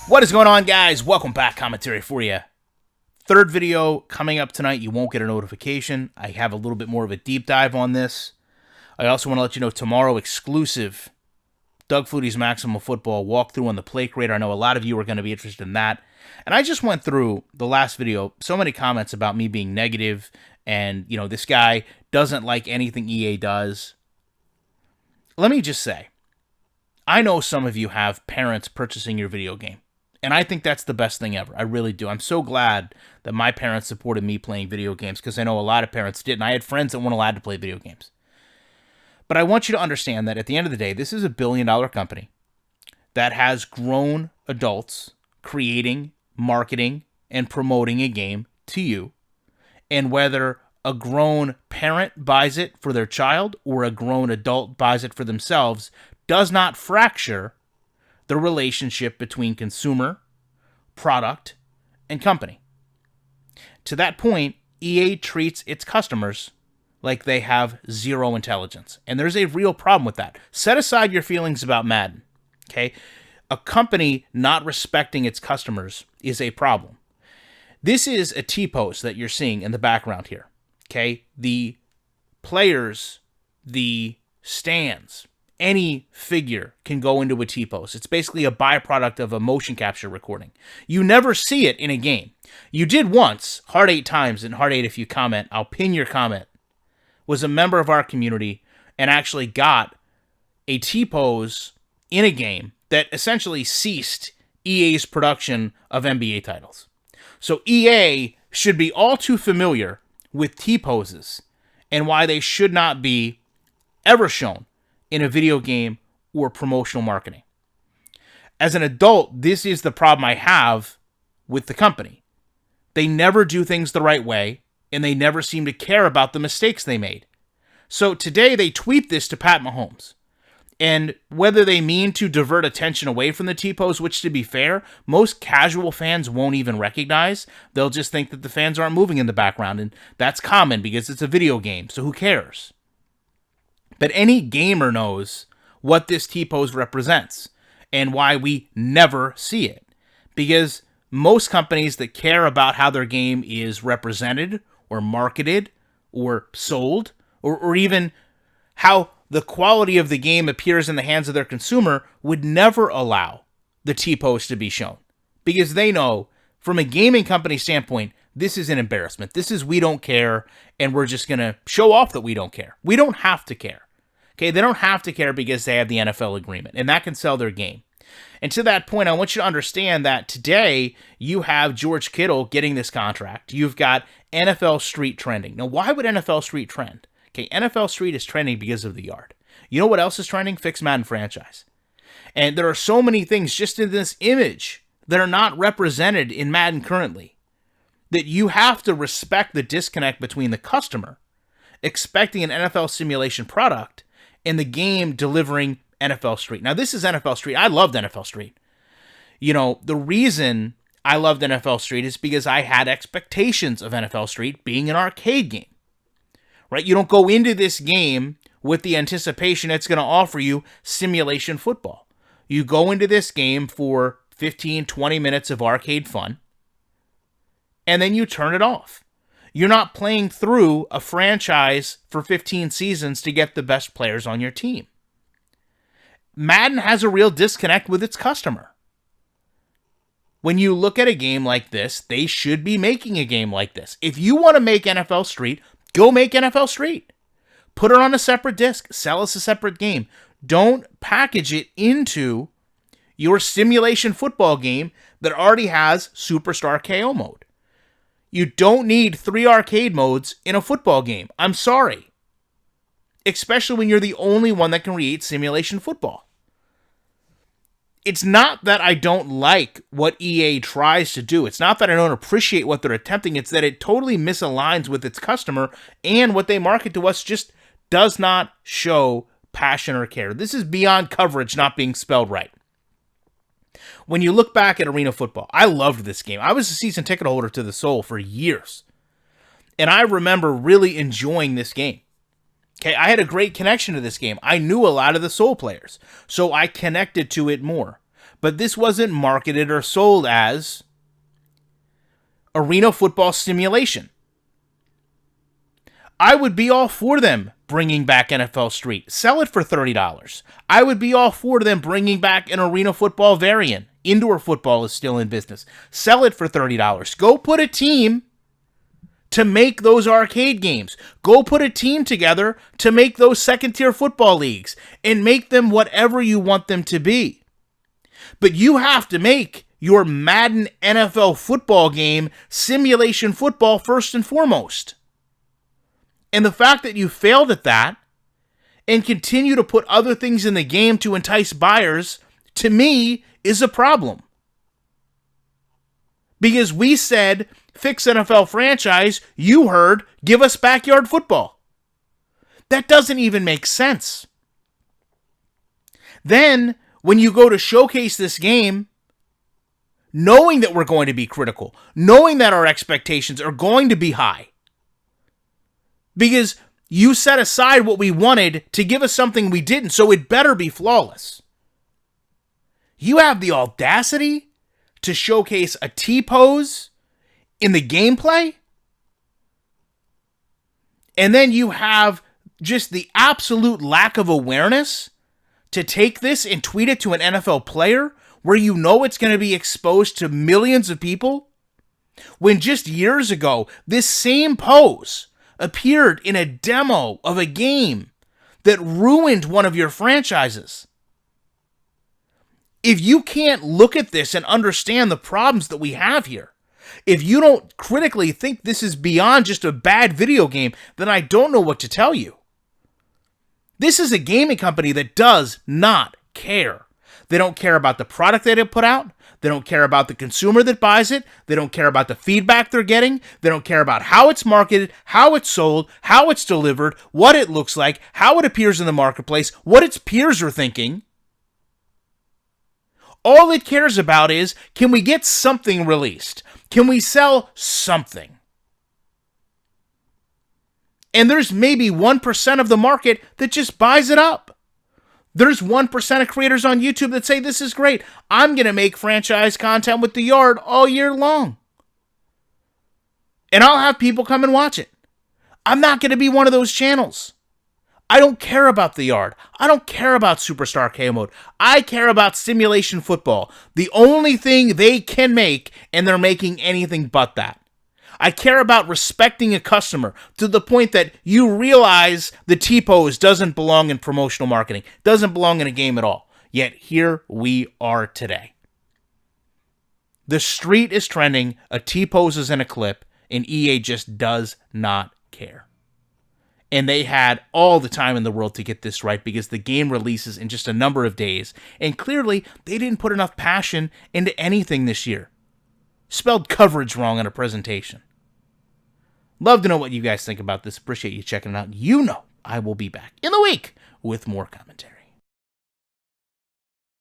What is going on, guys? Welcome back. Commentary for you. Third video coming up tonight. You won't get a notification. I have a little bit more of a deep dive on this. I also want to let you know tomorrow, exclusive Doug Flutie's Maximum Football walkthrough on the Play Creator. I know a lot of you are going to be interested in that. And I just went through the last video, so many comments about me being negative and, this guy doesn't like anything EA does. Let me just say, I know some of you have parents purchasing your video game. And I think that's the best thing ever. I really do. I'm so glad that my parents supported me playing video games because I know a lot of parents didn't. I had friends that weren't allowed to play video games. But I want you to understand that at the end of the day, this is a billion-dollar company that has grown adults creating, marketing, and promoting a game to you. And whether a grown parent buys it for their child or a grown adult buys it for themselves does not fracture the relationship between consumer, product, and company. To that point, EA treats its customers like they have zero intelligence. And there's a real problem with that. Set aside your feelings about Madden, okay? A company not respecting its customers is a problem. This is a T-pose that you're seeing in the background here, okay? The players, the stands, any figure can go into a T-pose. It's basically a byproduct of a motion capture recording. You never see it in a game. You did once, Hard 8 times, and Hard 8, if you comment, I'll pin your comment, was a member of our community and actually got a T-pose in a game that essentially ceased EA's production of NBA titles. So EA should be all too familiar with T-poses and why they should not be ever shown in a video game or promotional marketing. As an adult, this is the problem I have with the company. They never do things the right way, and they never seem to care about the mistakes they made. So today they tweet this to Pat Mahomes. And whether they mean to divert attention away from the T-pose, which to be fair, most casual fans won't even recognize. They'll just think that the fans aren't moving in the background, and that's common because it's a video game, so who cares? But any gamer knows what this T-pose represents and why we never see it. Because most companies that care about how their game is represented or marketed or sold or even how the quality of the game appears in the hands of their consumer would never allow the T-pose to be shown. Because they know, from a gaming company standpoint, this is an embarrassment. This is we don't care, and we're just going to show off that we don't care. We don't have to care. Okay, they don't have to care because they have the NFL agreement, and that can sell their game. And to that point, I want you to understand that today you have George Kittle getting this contract. You've got NFL Street trending. Now, why would NFL Street trend? Okay, NFL Street is trending because of the yard. You know what else is trending? Fix Madden franchise. And there are so many things just in this image that are not represented in Madden currently that you have to respect the disconnect between the customer expecting an NFL simulation product and the game delivering NFL Street. Now, this is NFL Street. I loved NFL Street. The reason I loved NFL Street is because I had expectations of NFL Street being an arcade game. Right? You don't go into this game with the anticipation it's going to offer you simulation football. You go into this game for 15, 20 minutes of arcade fun, and then you turn it off. You're not playing through a franchise for 15 seasons to get the best players on your team. Madden has a real disconnect with its customer. When you look at a game like this, they should be making a game like this. If you want to make NFL Street, go make NFL Street. Put it on a separate disc. Sell us a separate game. Don't package it into your simulation football game that already has Superstar KO mode. You don't need 3 arcade modes in a football game. I'm sorry. Especially when you're the only one that can create simulation football. It's not that I don't like what EA tries to do. It's not that I don't appreciate what they're attempting. It's that it totally misaligns with its customer, and what they market to us just does not show passion or care. This is beyond coverage not being spelled right. When you look back at Arena Football, I loved this game. I was a season ticket holder to the Soul for years. And I remember really enjoying this game. Okay, I had a great connection to this game. I knew a lot of the Soul players, so I connected to it more. But this wasn't marketed or sold as Arena Football Simulation. I would be all for them bringing back NFL Street. Sell it for $30. I would be all for them bringing back an Arena Football variant. Indoor football is still in business. Sell it for $30. Go put a team to make those arcade games. Go put a team together to make those second-tier football leagues and make them whatever you want them to be. But you have to make your Madden NFL football game simulation football first and foremost. And the fact that you failed at that and continue to put other things in the game to entice buyers, to me, is a problem. Because we said, fix NFL franchise, you heard, give us backyard football. That doesn't even make sense. Then, when you go to showcase this game, knowing that we're going to be critical, knowing that our expectations are going to be high, because you set aside what we wanted to give us something we didn't, so it better be flawless. You have the audacity to showcase a T-pose in the gameplay? And then you have just the absolute lack of awareness to take this and tweet it to an NFL player where you know it's going to be exposed to millions of people? When just years ago, this same pose appeared in a demo of a game that ruined one of your franchises. If you can't look at this and understand the problems that we have here, if you don't critically think this is beyond just a bad video game, then I don't know what to tell you. This is a gaming company that does not care. They don't care about the product that they put out. They don't care about the consumer that buys it. They don't care about the feedback they're getting. They don't care about how it's marketed, how it's sold, how it's delivered, what it looks like, how it appears in the marketplace, what its peers are thinking. All it cares about is, can we get something released? Can we sell something? And there's maybe 1% of the market that just buys it up. There's 1% of creators on YouTube that say, this is great. I'm going to make franchise content with The Yard all year long. And I'll have people come and watch it. I'm not going to be one of those channels. I don't care about The Yard. I don't care about Superstar KO Mode. I care about simulation football. The only thing they can make, and they're making anything but that. I care about respecting a customer to the point that you realize the T-pose doesn't belong in promotional marketing, doesn't belong in a game at all. Yet here we are today. The street is trending, a T-pose is in a clip, and EA just does not care. And they had all the time in the world to get this right because the game releases in just a number of days. And clearly, they didn't put enough passion into anything this year. Spelled coverage wrong in a presentation. Love to know what you guys think about this. Appreciate you checking it out. You know I will be back in the week with more commentary.